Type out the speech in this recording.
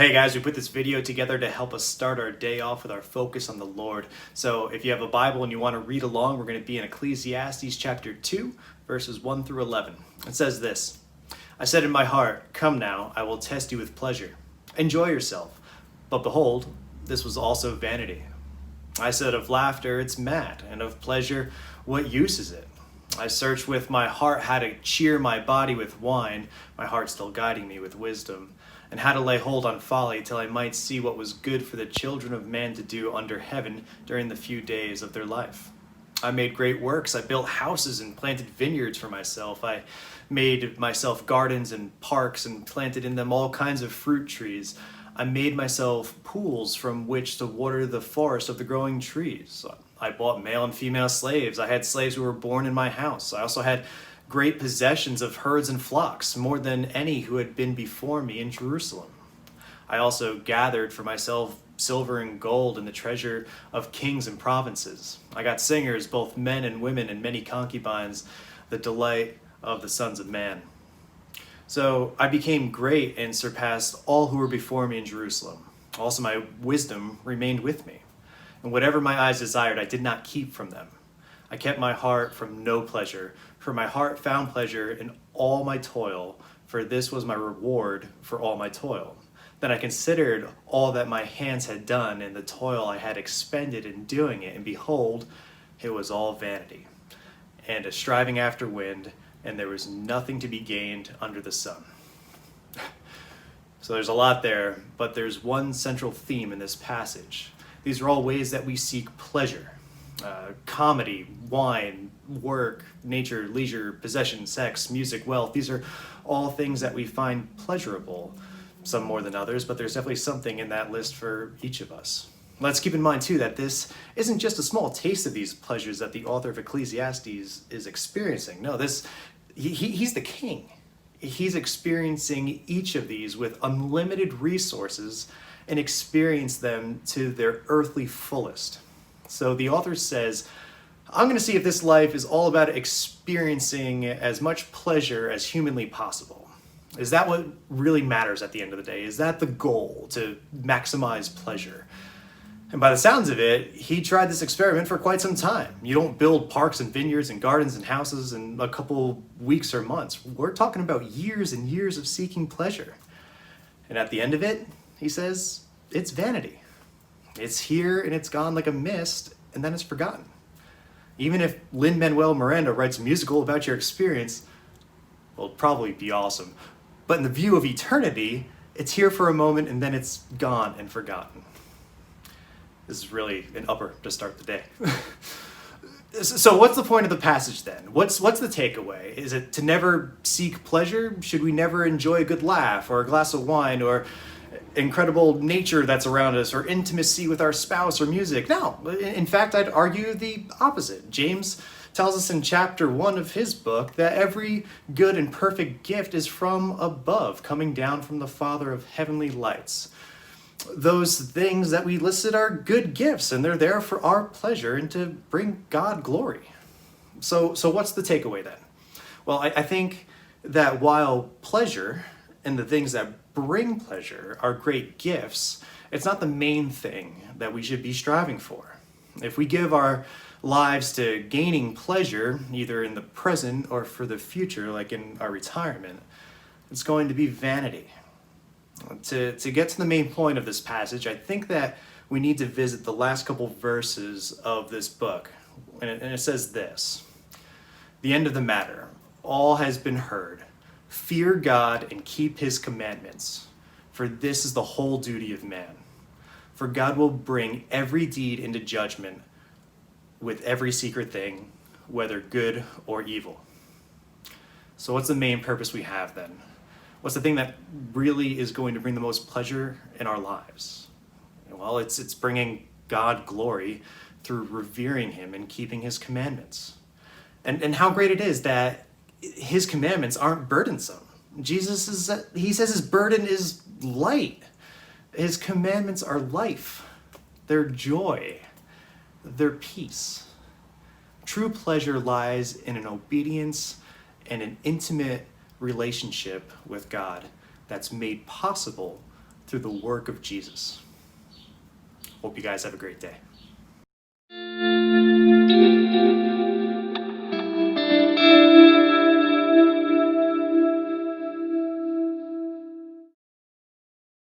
Hey guys, we put this video together to help us start our day off with our focus on the Lord. So if you have a Bible and you want to read along, we're going to be in Ecclesiastes chapter 2, verses 1 through 11. It says this: I said in my heart, come now, I will test you with pleasure. Enjoy yourself. But behold, this was also vanity. I said of laughter, it's mad, and of pleasure, what use is it? I searched with my heart how to cheer my body with wine, my heart still guiding me with wisdom, and how to lay hold on folly till I might see what was good for the children of man to do under heaven during the few days of their life. I made great works. I built houses and planted vineyards for myself. I made myself gardens and parks and planted in them all kinds of fruit trees. I made myself pools from which to water the forest of the growing trees. I bought male and female slaves. I had slaves who were born in my house. I also had great possessions of herds and flocks, more than any who had been before me in Jerusalem. I also gathered for myself silver and gold and the treasure of kings and provinces. I got singers, both men and women, and many concubines, the delight of the sons of man. So I became great and surpassed all who were before me in Jerusalem. Also my wisdom remained with me, and whatever my eyes desired I did not keep from them. I kept my heart from no pleasure, for my heart found pleasure in all my toil, for this was my reward for all my toil. Then I considered all that my hands had done and the toil I had expended in doing it, and behold, it was all vanity, and a striving after wind, and there was nothing to be gained under the sun. So there's a lot there, but there's one central theme in this passage. These are all ways that we seek pleasure. Comedy, wine, work, nature, leisure, possession, sex, music, wealth. These are all things that we find pleasurable, some more than others, but there's definitely something in that list for each of us. Let's keep in mind too that this isn't just a small taste of these pleasures that the author of Ecclesiastes is experiencing. No, he's the king. He's experiencing each of these with unlimited resources and experience them to their earthly fullest. So the author says, I'm going to see if this life is all about experiencing as much pleasure as humanly possible. Is that what really matters at the end of the day? Is that the goal, to maximize pleasure? And by the sounds of it, he tried this experiment for quite some time. You don't build parks and vineyards and gardens and houses in a couple weeks or months. We're talking about years and years of seeking pleasure. And at the end of it, he says, it's vanity. It's here and it's gone like a mist, and then it's forgotten. Even if Lin-Manuel Miranda writes a musical about your experience, well, it'll probably be awesome. But in the view of eternity, it's here for a moment and then it's gone and forgotten. This is really an upper to start the day. So what's the point of the passage then? What's the takeaway? Is it to never seek pleasure? Should we never enjoy a good laugh or a glass of wine or incredible nature that's around us or intimacy with our spouse or music? No. In fact, I'd argue the opposite. James tells us in chapter 1 of his book that every good and perfect gift is from above, coming down from the Father of heavenly lights. Those things that we listed are good gifts, and they're there for our pleasure and to bring God glory. So what's the takeaway then? Well, I think that while pleasure and the things that bring pleasure are great gifts, it's not the main thing that we should be striving for. If we give our lives to gaining pleasure, either in the present or for the future, like in our retirement, it's going to be vanity. To get to the main point of this passage, I think that we need to visit the last couple verses of this book. And it says this: the end of the matter, all has been heard. Fear God and keep his commandments, for this is the whole duty of man. For God will bring every deed into judgment with every secret thing, whether good or evil. So what's the main purpose we have then? What's the thing that really is going to bring the most pleasure in our lives? Well, it's bringing God glory through revering him and keeping his commandments. And how great it is that his commandments aren't burdensome. He says his burden is light. His commandments are life. They're joy. They're peace. True pleasure lies in an obedience and an intimate relationship with God that's made possible through the work of Jesus. Hope you guys have a great day.